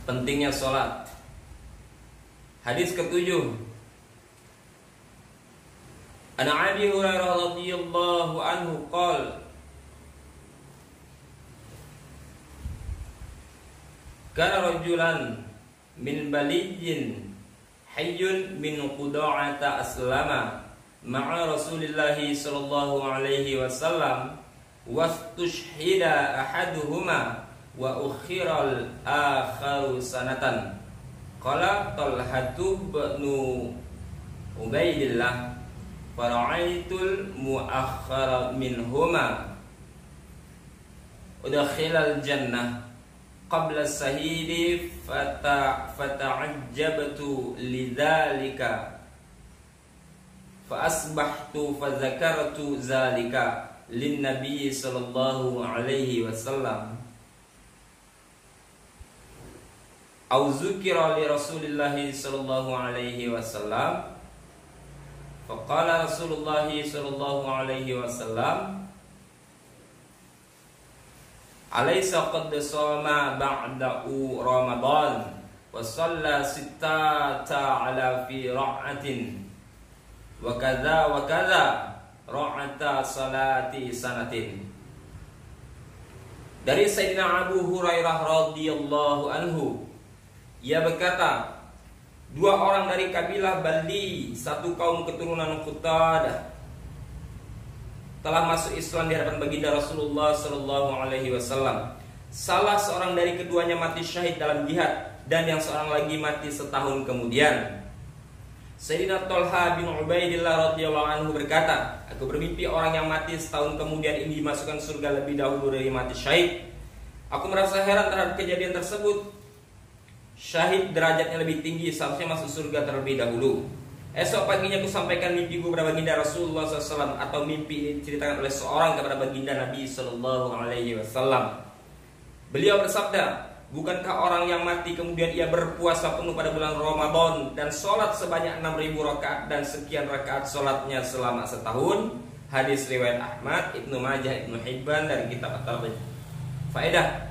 pentingnya sholat. Hadis ketujuh, An Abi Hurairah radhiyallahu anhu qala kana rajulan min baliyyin hayyun min Quda'ata aslama ma'a Rasulillah sallallahu alaihi wasallam wastushhida ahaduhuma wa ukhiral akharu sanatan. Qala Talhatu bin Ubaidillah fara'aitul muakhkhara minhuma udkhilal jannah qabla sahidi fata'ajjabtu lidzalika fa asbahtu fa dzakartu dzalika lin nabiy sallallahu alaihi wasallam au dzukira li Rasulillah sallallahu alaihi wasallam faqala Rasulullah sallallahu alaihi wasallam alaysa qad shoma ba'da'u Ramadan wa shalla sittata ala fi ra'atin wa kadza ra'ata salati sanatin. Dari Sayyidina Abu Hurairah radhiyallahu anhu, ia berkata, dua orang dari kabilah Bali, satu kaum keturunan Qutadah, telah masuk Islam di hadapan baginda Rasulullah sallallahu alaihi wasallam. Salah seorang dari keduanya mati syahid dalam jihad dan yang seorang lagi mati setahun kemudian. Sayyidina Talha bin Ubaidillah radhiyallahu anhu berkata, aku bermimpi orang yang mati setahun kemudian ini dimasukkan surga lebih dahulu dari mati syahid. Aku merasa heran terhadap kejadian tersebut. Syahid derajatnya lebih tinggi, seharusnya masuk surga terlebih dahulu. Esok paginya aku sampaikan mimpiku kepada baginda Rasulullah SAW, atau mimpi ini diceritakan oleh seorang kepada baginda Nabi SAW. Beliau bersabda, bukankah orang yang mati kemudian ia berpuasa penuh pada bulan Ramadan dan sholat sebanyak 6.000 rakaat dan sekian rakaat sholatnya selama setahun? Hadis riwayat Ahmad, Ibnu Majah, Ibnu Hibban dari kitab At-Targhib. Faedah: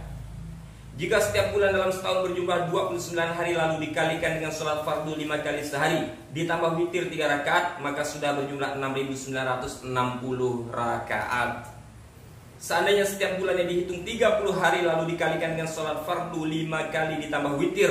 jika setiap bulan dalam setahun berjumlah 29 hari lalu dikalikan dengan sholat fardu 5 kali sehari ditambah witir 3 rakaat, maka sudah berjumlah 6.960 rakaat. Seandainya setiap bulannya dihitung 30 hari lalu dikalikan dengan sholat fardu 5 kali ditambah witir,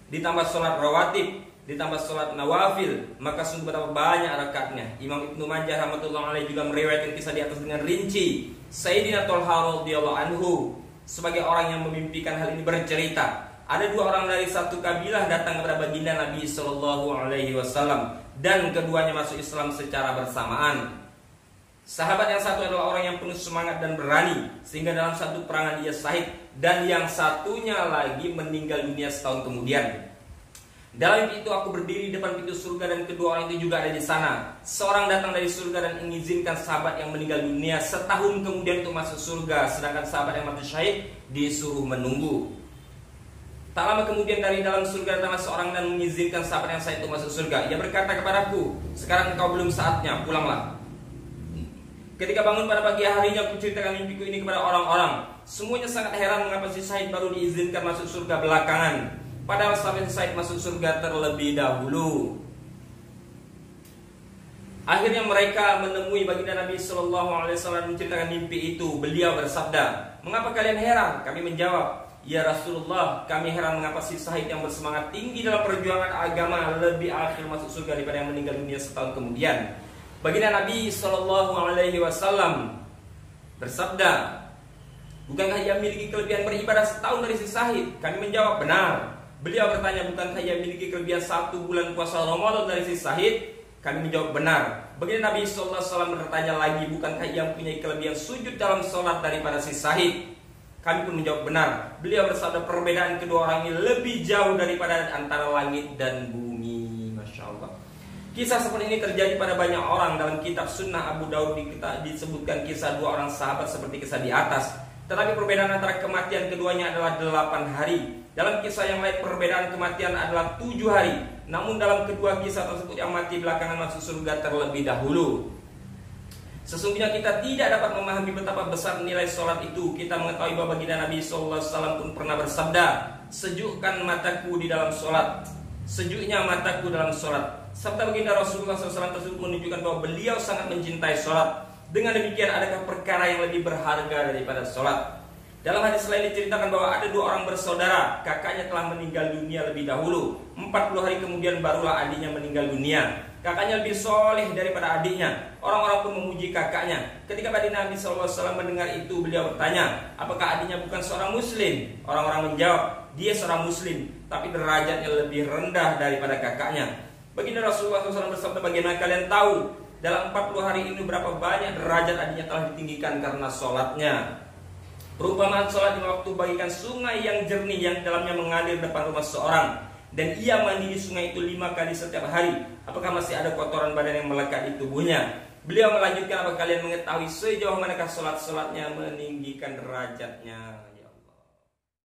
ditambah sholat rawatib, ditambah sholat nawafil, maka sungguh betapa banyak rakaatnya. Imam Ibnu Majah rahmatullah alaih juga meriwayatkan kisah di atas dengan rinci. Sayyidina Talha radhiyallahu anhu sebagai orang yang memimpikan hal ini bercerita, ada dua orang dari satu kabilah datang kepada baginda Nabi sallallahu alaihi wasallam dan keduanya masuk Islam secara bersamaan. Sahabat yang satu adalah orang yang penuh semangat dan berani sehingga dalam satu perangan ia syahid, dan yang satunya lagi meninggal dunia setahun kemudian. Dalam mimpi itu aku berdiri di depan pintu surga dan kedua orang itu juga ada di sana. Seorang datang dari surga dan mengizinkan sahabat yang meninggal dunia setahun kemudian untuk masuk surga, sedangkan sahabat yang mati syahid disuruh menunggu. Tak lama kemudian dari dalam surga datang seorang dan mengizinkan sahabat yang syahid untuk masuk surga. Ia berkata kepadaku, sekarang engkau belum saatnya, pulanglah. Ketika bangun pada pagi harinya aku ceritakan mimpiku ini kepada orang-orang. Semuanya sangat heran mengapa si syahid baru diizinkan masuk surga belakangan, padahal sampai Said masuk surga terlebih dahulu. Akhirnya mereka menemui baginda Nabi sallallahu alaihi wasallam menceritakan mimpi itu. Beliau bersabda, "Mengapa kalian heran?" Kami menjawab, "Ya Rasulullah, kami heran mengapa si Said yang bersemangat tinggi dalam perjuangan agama lebih akhir masuk surga daripada yang meninggal dunia setahun kemudian." Baginda Nabi sallallahu alaihi wasallam bersabda, "Bukankah ia memiliki kelebihan beribadah setahun dari si Said?" Kami menjawab, "Benar." Beliau bertanya, bukankah ia memiliki kelebihan 1 bulan puasa Ramadan dari si syahid? Kami menjawab, benar. Baginda Nabi SAW bertanya lagi, bukankah ia mempunyai kelebihan sujud dalam sholat daripada si syahid? Kami pun menjawab, benar. Beliau bersabda, perbedaan kedua orang ini lebih jauh daripada antara langit dan bumi. Masya Allah. Kisah seperti ini terjadi pada banyak orang. Dalam kitab Sunnah Abu Daud disebutkan kisah dua orang sahabat seperti kisah di atas. Tetapi perbedaan antara kematian keduanya adalah 8 hari. Dalam kisah yang lain perbedaan kematian adalah 7 hari. Namun dalam kedua kisah tersebut yang mati belakangan masuk surga terlebih dahulu. Sesungguhnya kita tidak dapat memahami betapa besar nilai sholat itu. Kita mengetahui bahwa baginda Nabi SAW pun pernah bersabda, sejukkan mataku di dalam sholat, sejuknya mataku dalam sholat. Sabda baginda Rasulullah SAW tersebut menunjukkan bahwa beliau sangat mencintai sholat. Dengan demikian, adakah perkara yang lebih berharga daripada sholat? Dalam hadis lain diceritakan bahwa ada dua orang bersaudara, kakaknya telah meninggal dunia lebih dahulu. 40 hari kemudian barulah adiknya meninggal dunia. Kakaknya lebih soleh daripada adiknya. Orang-orang pun memuji kakaknya. Ketika baginda Nabi SAW mendengar itu, beliau bertanya, apakah adiknya bukan seorang muslim? Orang-orang menjawab, dia seorang muslim, tapi derajatnya lebih rendah daripada kakaknya. Baginda Rasulullah SAW bersabda, bagaimana kalian tahu dalam 40 hari ini berapa banyak derajat adiknya telah ditinggikan karena sholatnya? Perumpamaan sholat di waktu bagikan sungai yang jernih yang dalamnya mengalir depan rumah seorang, dan ia mandi di sungai itu 5 kali setiap hari. Apakah masih ada kotoran badan yang melekat di tubuhnya? Beliau melanjutkan, apakah kalian mengetahui sejauh manakah sholat-sholatnya meninggikan derajatnya?